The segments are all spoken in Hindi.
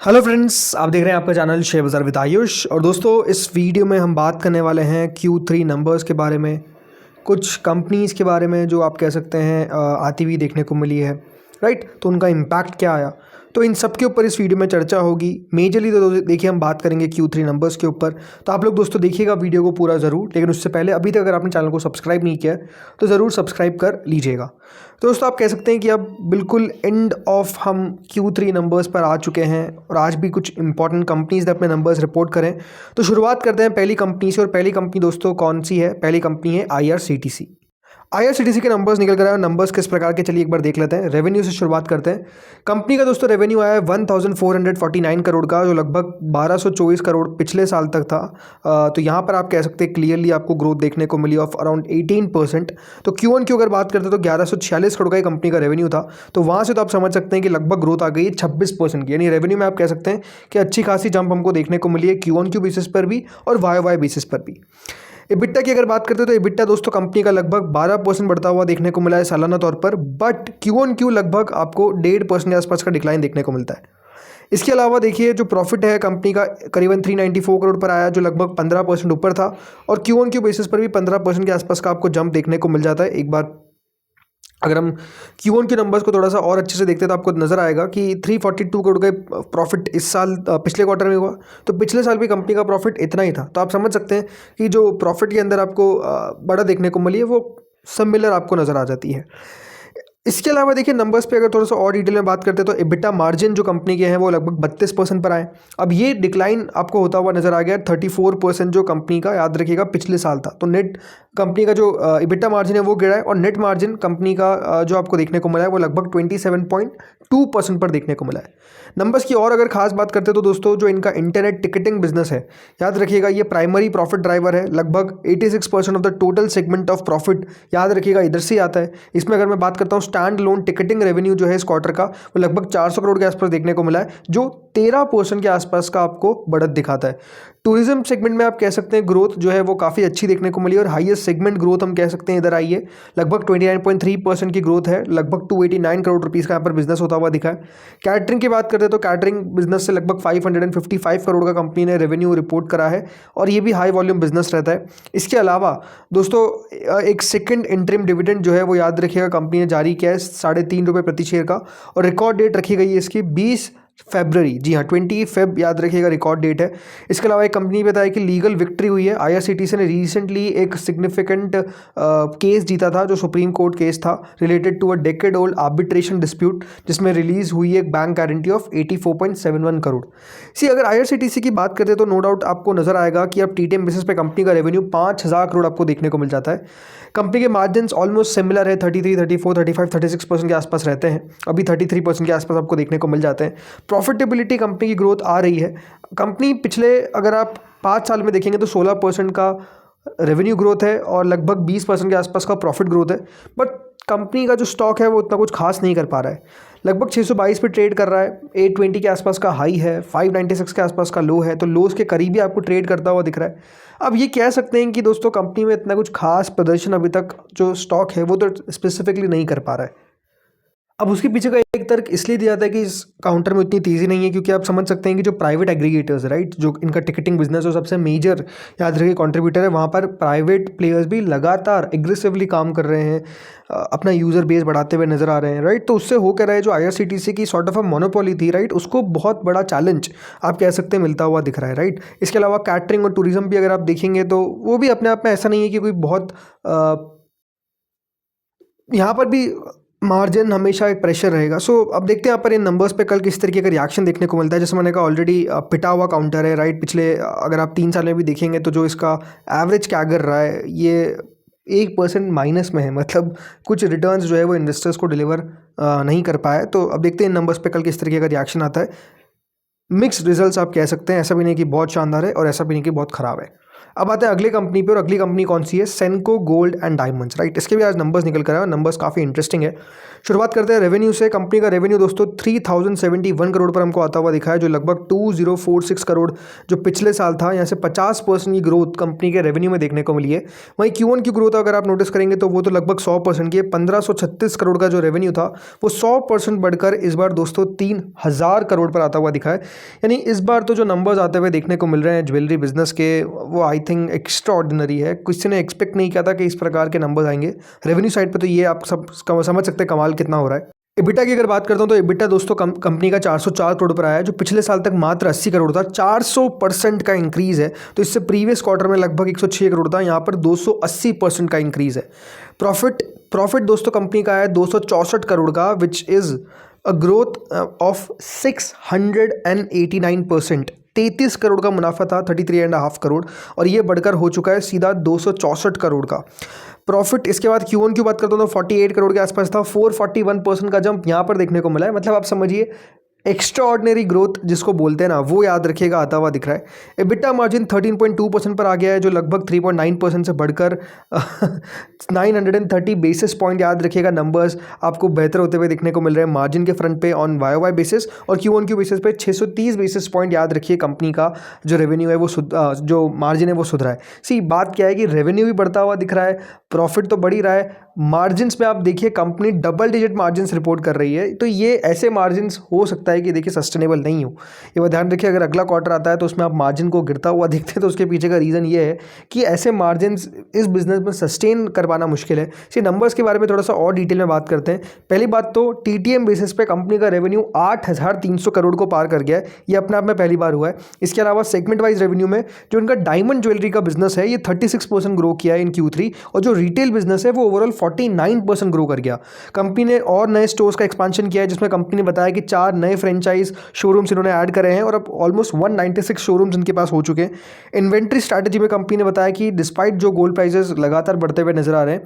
हेलो फ्रेंड्स, आप देख रहे हैं आपका चैनल शेयर बाज़ार विद आयुष। और दोस्तों, इस वीडियो में हम बात करने वाले हैं Q3 नंबर्स के बारे में, कुछ कंपनीज़ के बारे में जो आप कह सकते हैं आती हुई देखने को मिली है, राइट। तो उनका इम्पैक्ट क्या आया, तो इन सब के ऊपर इस वीडियो में चर्चा होगी। मेजरली तो देखिए हम बात करेंगे Q3 नंबर्स के ऊपर। तो आप लोग दोस्तों देखिएगा वीडियो को पूरा ज़रूर, लेकिन उससे पहले अभी तक अगर आपने चैनल को सब्सक्राइब नहीं किया है तो ज़रूर सब्सक्राइब कर लीजिएगा। तो दोस्तों, आप कह सकते हैं कि अब बिल्कुल एंड ऑफ हम Q3 नंबर्स पर आ चुके हैं और आज भी कुछ इंपॉर्टेंट कंपनीज ने अपने नंबर्स रिपोर्ट करें। तो शुरुआत करते हैं पहली कंपनी से, और पहली कंपनी दोस्तों कौन सी है? पहली कंपनी है IRCTC। IRCTC के नंबर्स निकल कर आए, नंबर्स किस प्रकार के चलिए एक बार देख लेते हैं। रेवेन्यू से शुरुआत करते हैं। कंपनी का दोस्तों रेवेन्यू आया है 1449 करोड़ का, जो लगभग 1224 करोड़ पिछले साल तक था। तो यहाँ पर आप कह सकते हैं क्लियरली आपको ग्रोथ देखने को मिली ऑफ अराउंड 18%। तो Q1 अगर बात करते हैं तो 1146 करोड़ का ही कंपनी का रेवेन्यू था। तो वहाँ से तो आप समझ सकते हैं कि लगभग ग्रोथ आ गई है 26% की, यानी रेवेन्यू में आप कह सकते हैं कि अच्छी खासी जंप हमको देखने को मिली है Q1 बेसिस पर भी और YoY बेसिस पर भी। EBITDA की अगर बात करते हैं तो EBITDA दोस्तों कंपनी का लगभग 12% बढ़ता हुआ देखने को मिला है सालाना तौर पर, बट Q लगभग आपको 1.5% के आसपास का डिक्लाइन देखने को मिलता है। इसके अलावा देखिए जो प्रॉफिट है कंपनी का करीबन 394 करोड़ पर आया, जो लगभग 15% ऊपर था, और Q बेसिस पर भी 15% के आसपास का आपको जंप देखने को मिल जाता है। एक बार अगर हम Q1 के नंबर्स को थोड़ा सा और अच्छे से देखते हैं तो आपको नजर आएगा कि 342 करोड़ का प्रॉफिट इस साल पिछले क्वार्टर में हुआ। तो पिछले साल भी कंपनी का प्रॉफिट इतना ही था। तो आप समझ सकते हैं कि जो प्रॉफिट के अंदर आपको बड़ा देखने को मिली है वो सिमिलर आपको नज़र आ जाती है। इसके अलावा देखिए नंबर्स पे अगर थोड़ा सा और डिटेल में बात करते हैं तो EBITDA मार्जिन जो कंपनी के हैं वो लगभग 32% पर आए। अब ये डिक्लाइन आपको होता हुआ नजर आ गया 34% जो कंपनी का, याद रखिएगा, पिछले साल था। तो नेट कंपनी का जो EBITDA मार्जिन है वो गिरा है, और नेट मार्जिन कंपनी का जो आपको देखने को मिला है वो लगभग 27.2% पर देखने को मिला है। नंबर्स की और अगर खास बात करते हैं तो दोस्तों जो इनका इंटरनेट टिकटिंग बिजनेस है, याद रखिएगा ये प्राइमरी प्रॉफिट ड्राइवर है। लगभग 86% of the total segment of profit, याद रखिएगा, इधर से आता है। इसमें अगर मैं बात करता हूँ स्टैंड लोन टिकटिंग रेवेन्यू जो है इस क्वार्टर का वो लगभग 400 करोड़ के आसपास देखने को मिला है, जो 13% के आसपास का आपको बढ़त दिखाता है। टूरिज्म सेगमेंट में आप कह सकते हैं ग्रोथ जो है वो काफ़ी अच्छी देखने को मिली, और हाईएस्ट सेगमेंट ग्रोथ हम कह सकते हैं इधर आई है। लगभग 29.3% की ग्रोथ है, लगभग 289 करोड़ रुपीज़ का यहाँ पर बिजनेस होता हुआ दिखा है। कैटरिंग की बात करते हैं तो कैटरिंग बिजनेस से लगभग 555 करोड़ का कंपनी ने रेवेन्यू रिपोर्ट करा है, और ये भी हाई वॉल्यूम बिजनेस रहता है। इसके अलावा दोस्तों एक सेकंड इंटरिम डिविडेंड जो है वो याद रखिएगा कंपनी ने जारी किया है 3.5 रुपये प्रति शेयर का, और रिकॉर्ड डेट रखी गई है इसकी 20 फरवरी। जी हाँ, 20 फेब याद रखिएगा रिकॉर्ड डेट है। इसके अलावा एक कंपनी बताया कि लीगल विक्ट्री हुई है। IRCTC ने रिसेंटली एक सिग्निफिकेंट केस जीता था, जो सुप्रीम कोर्ट केस था related to a decade old arbitration dispute, जिसमें रिलीज हुई है एक bank guarantee of 84.71 crore. See अगर IRCTC की बात करते हैं तो नो डाउट आपको नजर आएगा कि अब TTM बेसिस पे कंपनी का रेवेन्यू 5000 करोड़ आपको देखने को मिल जाता है। कंपनी के मार्जिन ऑलमोस्ट सिमिलर है, 33, 34, 35, 36% के आसपास रहते हैं। अभी 33% के आसपास आपको देखने को मिल जाते हैं। प्रॉफिटेबिलिटी कंपनी की ग्रोथ आ रही है। कंपनी पिछले अगर आप 5 साल में देखेंगे तो 16% का रेवेन्यू ग्रोथ है और लगभग 20% के आसपास का प्रॉफिट ग्रोथ है, बट कंपनी का जो स्टॉक है वो उतना कुछ खास नहीं कर पा रहा है। लगभग 622 पे ट्रेड कर रहा है, 820 के आसपास का हाई है, 596 के आसपास का लो है, तो लोस के करीब ही आपको ट्रेड करता हुआ दिख रहा है। अब ये कह सकते हैं कि दोस्तों कंपनी में इतना कुछ खास प्रदर्शन अभी तक जो स्टॉक है वो तो स्पेसिफिकली नहीं कर पा रहा है। अब उसके पीछे का एक तर्क इसलिए दिया जाता है कि इस काउंटर में उतनी तेज़ी नहीं है, क्योंकि आप समझ सकते हैं कि जो प्राइवेट एग्रीगेटर्स राइट, जो इनका टिकटिंग बिजनेस है सबसे मेजर याद रखिए कंट्रीब्यूटर है, वहाँ पर प्राइवेट प्लेयर्स भी लगातार एग्रेसिवली काम कर रहे हैं, अपना यूज़र बेस बढ़ाते हुए नजर आ रहे हैं, राइट। तो उससे हो क्या रहा है, जो IRCTC की सॉर्ट ऑफ अ मोनोपोली थी, राइट, उसको बहुत बड़ा चैलेंज आप कह सकते हैं मिलता हुआ दिख रहा है, राइट। इसके अलावा कैटरिंग और टूरिज्म भी अगर आप देखेंगे तो वो भी अपने आप में ऐसा नहीं है कि कोई बहुत यहाँ पर भी मार्जिन हमेशा एक प्रेशर रहेगा। सो अब देखते हैं यहाँ पर इन नंबर्स पे कल किस तरीके का रिएक्शन देखने को मिलता है। जैसे मैंने कहा ऑलरेडी पिटा हुआ काउंटर है, राइट। पिछले अगर आप 3 साल में भी देखेंगे तो जो इसका एवरेज कैगर रहा है ये 1% माइनस में है, मतलब कुछ रिटर्न्स जो है वो इन्वेस्टर्स को डिलीवर नहीं कर पाए। तो अब देखते हैं इन नंबर्स पे कल किस तरीके का रिएक्शन आता है। मिक्स रिजल्ट्स आप कह सकते हैं, ऐसा भी नहीं कि बहुत शानदार है और ऐसा भी नहीं कि बहुत ख़राब है। अब आते हैं अगली कंपनी पे, और अगली कंपनी कौन सी है? सेनको गोल्ड एंड डायमंड्स, राइट। इसके भी आज नंबर्स निकल कर आए और नंबर्स काफ़ी इंटरेस्टिंग है। शुरुआत करते हैं रेवेन्यू से। कंपनी का रेवेन्यू दोस्तों 3071 करोड़ पर हमको आता हुआ दिखा है, जो लगभग 2046 करोड़ जो पिछले साल था, यहाँ से 50% की ग्रोथ कंपनी के रेवेन्यू में देखने को मिली है। वहीं Q1 की ग्रोथ अगर आप नोटिस करेंगे तो वो तो लगभग 100% की है। 1536 करोड़ का जो रेवेन्यू था वो 100% बढ़कर इस बार दोस्तों 3000 करोड़ पर आता हुआ दिखा है। यानी इस बार तो जो नंबर्स आते हुए देखने को मिल रहे हैं ज्वेलरी बिजनेस के, वो आई थिंक एक्स्ट्रा ऑर्डिनरी है। किसी ने एक्सपेक्ट नहीं किया था कि इस प्रकार के नंबर्स आएंगे रेवेन्यू साइड पे, तो ये आप सब समझ सकते हैं कमाल कितना हो रहा है। EBITDA की अगर बात करता हूँ तो EBITDA दोस्तों कंपनी का 404 करोड़ पर आया है, जो पिछले साल तक मात्र 80 करोड़ था। 400% का इंक्रीज़ है। तो इससे प्रीवियस क्वार्टर में लगभग 106 करोड़ था, यहाँ पर 280% का इंक्रीज़ है। प्रॉफिट दोस्तों कंपनी का है 264 करोड़ का, which is a growth of 689%। 33 crore का मुनाफा था, 33.5 करोड़, और ये बढ़कर हो चुका है सीधा 264 करोड़ का प्रॉफिट। इसके बाद Q1 की बात करता हूँ तो 48 करोड़ के आसपास था। 441% का जंप यहाँ पर देखने को मिला है। मतलब आप समझिए एक्स्ट्रा ऑर्डिनरी ग्रोथ जिसको बोलते हैं ना, वो याद रखिएगा आता हुआ दिख रहा है। EBITDA मार्जिन 13.2% पर आ गया है, जो लगभग 3.9% से बढ़कर 930 बेसिस पॉइंट, याद रखिएगा नंबर्स आपको बेहतर होते हुए देखने को मिल रहे हैं मार्जिन के फ्रंट पे ऑन YoY बेसिस, और Q1 बेसिस पे 630 बेसिस पॉइंट, याद रखिए कंपनी का जो रेवेन्यू है वो जो मार्जिन है वो सुधरा है। सी बात क्या है कि रेवेन्यू भी बढ़ता हुआ दिख रहा है, प्रॉफिट तो बढ़ ही रहा है, मार्जिन्स में आप देखिए company double digit margins report कर रही है। तो ये ऐसे मार्जिन्स हो सकता है कि देखिए सस्टेनेबल नहीं हो, ये बात ध्यान रखिए। अगर अगला क्वार्टर आता है तो उसमें आप मार्जिन को गिरता हुआ देखते हैं तो उसके पीछे का रीज़न ये है कि ऐसे मार्जिन्स इस बिजनेस में सस्टेन कर पाना मुश्किल है। इसी नंबर्स के बारे में थोड़ा सा और डिटेल में बात करते हैं। पहली बात तो TTM बेसिस पे कंपनी का रेवेन्यू 8300 करोड़ को पार कर गया है, ये अपने आप में पहली बार हुआ है। इसके अलावा सेगमेंट वाइज रेवेन्यू में जो इनका डायमंड ज्वेलरी का बिजनेस है ये 36% ग्रो किया है इन Q3, और जो रिटेल बिजनेस है वो ओवरऑल 49% ग्रो कर गया। कंपनी ने और नए स्टोर्स का एक्सपांशन किया है, जिसमें कंपनी ने बताया कि 4 नए फ्रेंचाइज शोरूम्स इन्होंने ऐड करे हैं, और अब ऑलमोस्ट 196 शोरूम्स इनके पास हो चुके हैं। इन्वेंट्री स्ट्रैटेजी में कंपनी ने बताया कि डिस्पाइट जो गोल्ड प्राइसेस लगातार बढ़ते हुए नजर आ रहे हैं,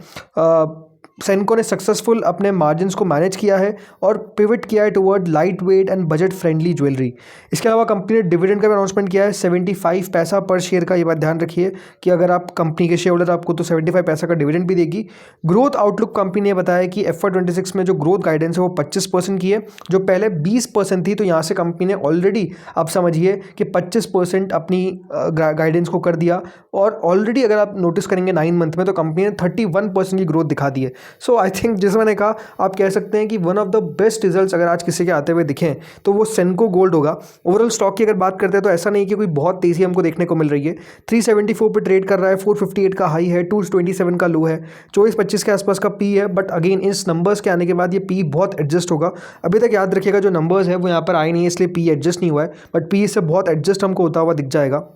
सेनको ने सक्सेसफुल अपने मार्जिन्स को मैनेज किया है और पिवट किया है toward light weight and budget friendly jewellery. इसके अलावा कंपनी ने डिविडेंड का भी अनाउंसमेंट किया है 75 पैसा पर शेयर का। ये बात ध्यान रखिए कि अगर आप कंपनी के शेयर होल्डर आपको तो 75 पैसा का डिविडेंड भी देगी। ग्रोथ आउटलुक कंपनी ने बताया कि FY26 में जो ग्रोथ गाइडेंस है वो 25% की है, जो पहले 20% थी। तो यहाँ से कंपनी ने ऑलरेडी आप समझिए कि 25% अपनी गाइडेंस को कर दिया, और ऑलरेडी अगर आप नोटिस करेंगे 9 मंथ में तो कंपनी ने 31% की ग्रोथ दिखा दी है। सो आई थिंक जैसे मैंने कहा, आप कह सकते हैं कि one of the best results अगर आज किसी के आते हुए दिखें तो वो सेनको गोल्ड होगा। ओवरऑल स्टॉक की अगर बात करते हैं तो ऐसा नहीं कि कोई बहुत तेज़ी हमको देखने को मिल रही है। 374 पे ट्रेड कर रहा है, 458 का हाई है, 227 का लो है, 24-25 के आसपास का पी है। बट अगेन इस नंबर्स के आने के बाद ये पी बहुत एडजस्ट होगा। अभी तक याद रखिएगा जो नंबर्स है वो यहाँ पर आए नहीं है, इसलिए पी एडजस्ट नहीं हुआ है, बट पी से बहुत एडजस्ट हमको होता हुआ दिख जाएगा।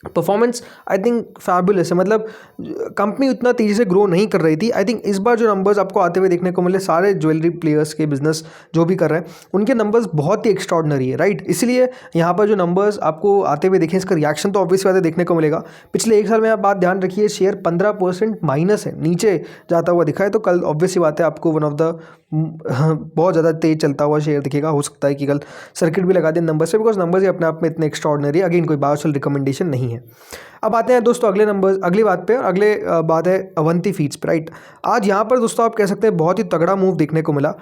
परफॉर्मेंस आई थिंक फैबुलस है, मतलब कंपनी उतना तेज़ी से ग्रो नहीं कर रही थी। आई थिंक इस बार जो नंबर्स आपको आते हुए देखने को मिले, सारे ज्वेलरी प्लेयर्स के बिजनेस जो भी कर रहे हैं उनके नंबर्स बहुत ही एक्स्ट्राऑर्डिनरी है, राइट। इसलिए यहाँ पर जो नंबर्स आपको आते हुए देखें, इसका रिएक्शन तो ऑब्वियस बात है देखने को मिलेगा। पिछले एक साल में आप बात ध्यान रखिए, शेयर 15% माइनस है, नीचे जाता हुआ दिखा है। तो कल ऑब्वियस ही बात है आपको वन ऑफ द बहुत ज़्यादा तेज चलता हुआ शेयर दिखेगा। हो सकता है कि कल सर्किट भी लगा दें नंबर से, बिकॉज नंबर्स ही अपने आप में इतने एक्स्ट्राऑर्डिनरी है। अगेन कोई बायोसल रिकमेंडेशन नहीं है। अब आते हैं दोस्तों अगले नंबर्स, अगली बात पे, और अगले बात है अवंती फीड्स पे, राइट। आज यहाँ पर दोस्तों आप कह सकते हैं बहुत ही तगड़ा मूव देखने को मिला।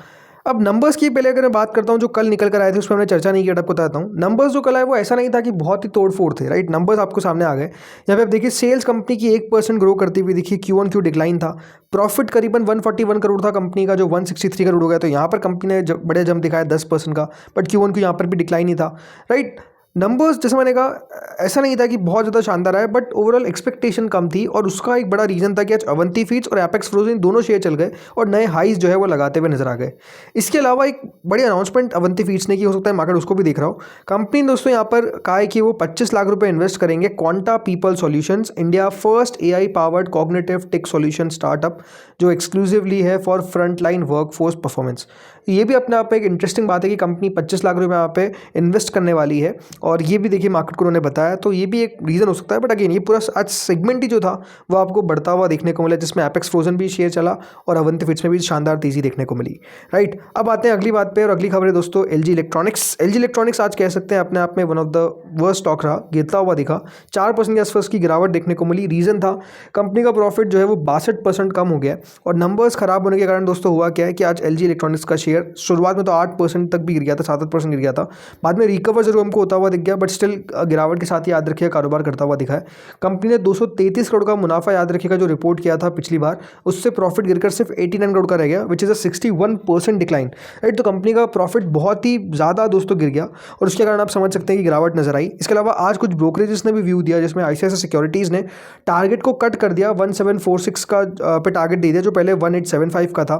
अब नंबर्स की पहले अगर मैं बात करता हूँ जो कल निकल कर आए थे, उस पर हमने चर्चा नहीं किया, आपको बताता हूँ। नंबर्स जो कल आए वो ऐसा नहीं था कि बहुत ही तोड़फोड़ थे, राइट। नंबर्स आपको सामने आ गए। यहाँ पे आप देखिए सेल्स कंपनी की 1% ग्रो करती हुई दिखी, Q1Q डिक्लाइन था। प्रॉफिट करीबन 141 करोड़ था कंपनी का, जो 163 करोड़ हो गया। तो यहाँ पर कंपनी ने बड़े जंप दिखाया 10% का, बट Q1Q यहाँ पर भी डिक्लाइन ही था, राइट। नंबर्स जैसे मैंने कहा ऐसा नहीं था कि बहुत ज़्यादा शानदार है, बट ओवरऑल एक्सपेक्टेशन कम थी, और उसका एक बड़ा रीज़न था कि आज अवंती फीड्स और एपेक्स फ्रोजन दोनों शेयर चल गए और नए हाईज जो है वो लगाते हुए नजर आ गए। इसके अलावा एक बड़ी अनाउंसमेंट अवंती फीड्स ने की, हो सकता है मार्केट उसको भी देख रहा हो। कंपनी ने दोस्तों यहाँ पर कहा है कि वो 25 लाख रुपए इन्वेस्ट करेंगे Quanta People Solutions, India first AI powered cognitive tech solution startup, जो एक्सक्लूसिवली है for front line workforce performance. तो ये भी अपने आप में एक इंटरेस्टिंग बात है कि कंपनी 25 लाख रुपये यहाँ पे इन्वेस्ट करने वाली है, और ये भी देखिए मार्केट को उन्होंने बताया, तो ये भी एक रीज़न हो सकता है। बट अगेन ये पूरा आज सेगमेंट ही जो था वो आपको बढ़ता हुआ देखने को मिला, जिसमें एपेक्स फ्रोजन भी शेयर चला और अवंती फीड्स में भी शानदार तेज़ी देखने को मिली, राइट। अब आते हैं अगली बात पे, और अगली खबर है दोस्तों एलजी इलेक्ट्रॉनिक्स आज कह सकते हैं अपने आप में one of the worst stock रहा, गिरता हुआ दिखा, 4% के आसपास की गिरावट देखने को मिली। रीज़न था कंपनी का प्रॉफिट जो है वो 62% कम हो गया, और नंबर्स खराब होने के कारण दोस्तों हुआ क्या है कि आज एलजी इलेक्ट्रॉनिक्स का शेयर शुरुआत में तो 8% तक भी गिर गया था, 7% गिर गया था, बाद में रिकवर जरूर हमको होता हुआ दिख गया, बट स्टिल गिरावट के साथ ही याद रखिएगा कारोबार करता हुआ दिखा है। कंपनी ने 233 करोड़ का मुनाफा याद रखिएगा जो रिपोर्ट किया था पिछली बार, उससे प्रॉफिट गिरकर सिर्फ 89 करोड़ का रह गया, which is a 61% decline, right. तो कंपनी का प्रॉफिट बहुत ही ज़्यादा दोस्तों गिर गया, और उसके कारण आप समझ सकते हैं कि गिरावट नजर आई। इसके अलावा आज कुछ ब्रोकरेजेस ने भी व्यू दिया, जिसमें आईसीआईसीआई सिक्योरिटीज़ ने टारगेट को कट कर दिया, 1746 का पे टारगेट दे दिया जो पहले 1875 का था।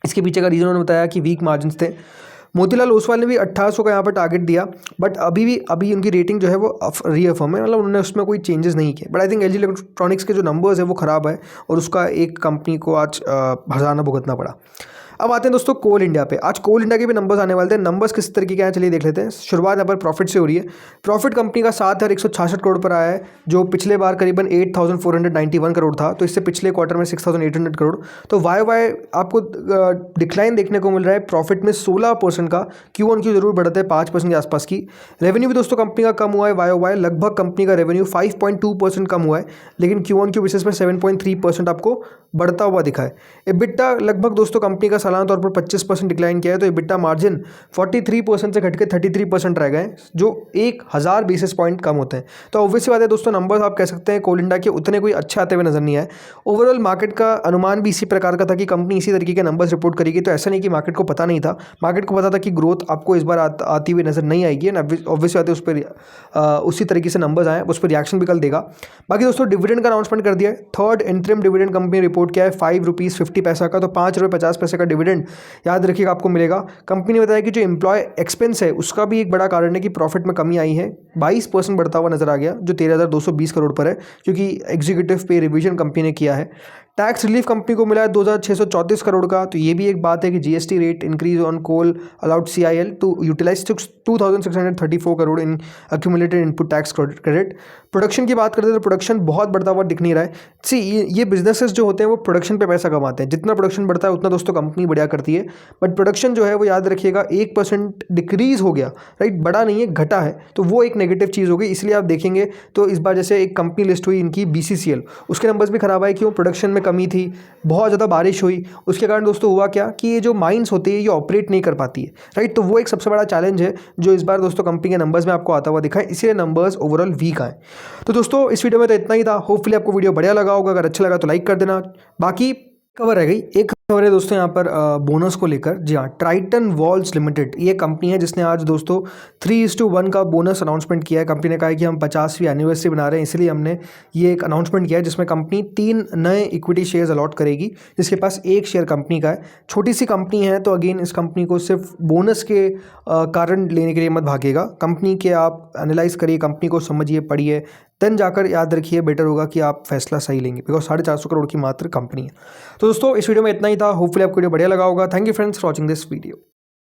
इसके पीछे का रीज़न उन्होंने बताया कि वीक मार्जिन्स थे। मोतीलाल ओसवाल ने भी 1800 का यहाँ पर टारगेट दिया, बट अभी उनकी रेटिंग जो है वो रीअफर्म है, मतलब उन्होंने उसमें कोई चेंजेस नहीं किए। But I think LG electronics के जो नंबर्स है वो ख़राब है, और उसका एक कंपनी को आज हर्जाना भुगतना पड़ा। अब आते हैं दोस्तों कोल इंडिया पे। आज कोल इंडिया के भी नंबर्स आने वाले थे। नंबर्स किस तरीके के हैं चलिए देख लेते हैं। शुरुआत यहाँ पर प्रॉफिट से हो रही है। प्रॉफिट कंपनी का 7,166 करोड़ पर आया है, जो पिछले बार करीबन 8,491 करोड़ था, तो इससे पिछले क्वार्टर में 6,800 करोड़। तो वाई आपको डिक्लाइन देखने को मिल रहा है प्रॉफिट में 16% का, Q1Q जरूर बढ़ते हैं 5% के आसपास की। रेवेन्यू भी दोस्तों कंपनी का कम हुआ है, वाई लगभग कंपनी का रेवेन्यू 5.2% कम हुआ है, लेकिन Q1Q बेसिस में 7.3% आपको बढ़ता हुआ दिखा है। एबिटा लगभग दोस्तों कंपनी का सालाना तौर पर 25% डिक्लाइन किया है, तो एबिटा मार्जिन 43% से घट के 33% रह गए, जो 1000 बेसिस पॉइंट कम होते हैं। तो ऑब्वियसली बात है दोस्तों, नंबर्स आप कह सकते हैं कोल इंडिया के उतने कोई अच्छे आते हुए नजर नहीं आए। ओवरऑल मार्केट का अनुमान भी इसी प्रकार का था कि कंपनी इसी तरीके के नंबर्स रिपोर्ट करेगी, तो ऐसा नहीं कि मार्केट को पता नहीं था, मार्केट को पता था कि ग्रोथ आपको इस बार आती हुई नजर नहीं आएगी, ऑब्वियसली बात है उस पर उसी तरीके से नंबर्स आए, उस पर रिएक्शन भी कल देगा। बाकी दोस्तों डिविडेंड का अनाउंसमेंट कर दिया है। Third interim dividend company report किया है ₹5.50 का, तो ₹5.50 का डिविडेंड याद रखिएगा आपको मिलेगा। कंपनी ने बताया कि जो एम्प्लॉय एक्सपेंस है उसका भी एक बड़ा कारण है कि प्रॉफिट में कमी आई है, 22% बढ़ता हुआ नजर आ गया, जो 13,220 करोड़ पर है, क्योंकि एग्जीक्यूटिव पे रिवीजन कंपनी ने किया है। टैक्स रिलीफ कंपनी को मिला है 2,634 करोड़ का, तो ये भी एक बात है कि GST rate increase on coal allowed CIL to utilise 2,634 crore in accumulated input tax credit. Production की बात करते हैं तो प्रोडक्शन बहुत बढ़ता हुआ दिख नहीं रहा है। सी ये बिजनेसेस जो होते हैं वो प्रोडक्शन पे पैसा कमाते हैं, जितना प्रोडक्शन बढ़ता है उतना दोस्तों कंपनी बढ़िया करती है, बट प्रोडक्शन जो है वो याद रखिएगा 1% डिक्रीज हो गया, राइट, बड़ा नहीं है घटा है, तो वो एक नेगेटिव चीज़ हो गई। इसलिए आप देखेंगे तो इस बार जैसे एक कंपनी लिस्ट हुई इनकी BCCL, उसके नंबर्स भी खराब आए, क्यों, प्रोडक्शन में कमी थी, बहुत ज़्यादा बारिश हुई, उसके कारण दोस्तों हुआ क्या कि ये जो माइंस होती है ये ऑपरेट नहीं कर पाती है, राइट। तो वो एक सबसे बड़ा चैलेंज है जो इस बार दोस्तों कंपनी के नंबर्स में आपको आता हुआ दिखा है, इसलिए नंबर्स ओवरऑल वीक आए। तो दोस्तों इस वीडियो में तो इतना ही था। होपफुली आपको वीडियो बढ़िया लगा होगा, अगर अच्छा लगा तो लाइक कर देना। बाकी खबर रह गई, एक खबर है दोस्तों यहाँ पर बोनस को लेकर। जी हाँ, ट्राइटन वॉल्स लिमिटेड ये कंपनी है जिसने आज दोस्तों 3:1 का बोनस अनाउंसमेंट किया है। कंपनी ने कहा है कि हम 50वीं एनिवर्सरी बना रहे हैं, इसलिए हमने ये एक अनाउंसमेंट किया है जिसमें कंपनी 3 नए इक्विटी शेयर्स अलॉट करेगी, जिसके पास 1 शेयर कंपनी का है। छोटी सी कंपनी है, तो अगेन इस कंपनी को सिर्फ बोनस के कारण लेने के लिए मत भागिएगा। कंपनी के आप एनालाइज करिए, कंपनी को समझिए, पढ़िए, देन जाकर याद रखिए, बेटर होगा कि आप फैसला सही लेंगे, बिकॉज 450 करोड़ की मात्र कंपनी है। तो दोस्तों इस वीडियो में इतना ही था। होपफुली आपको वीडियो बढ़िया लगा होगा। Thank you friends for watching this video.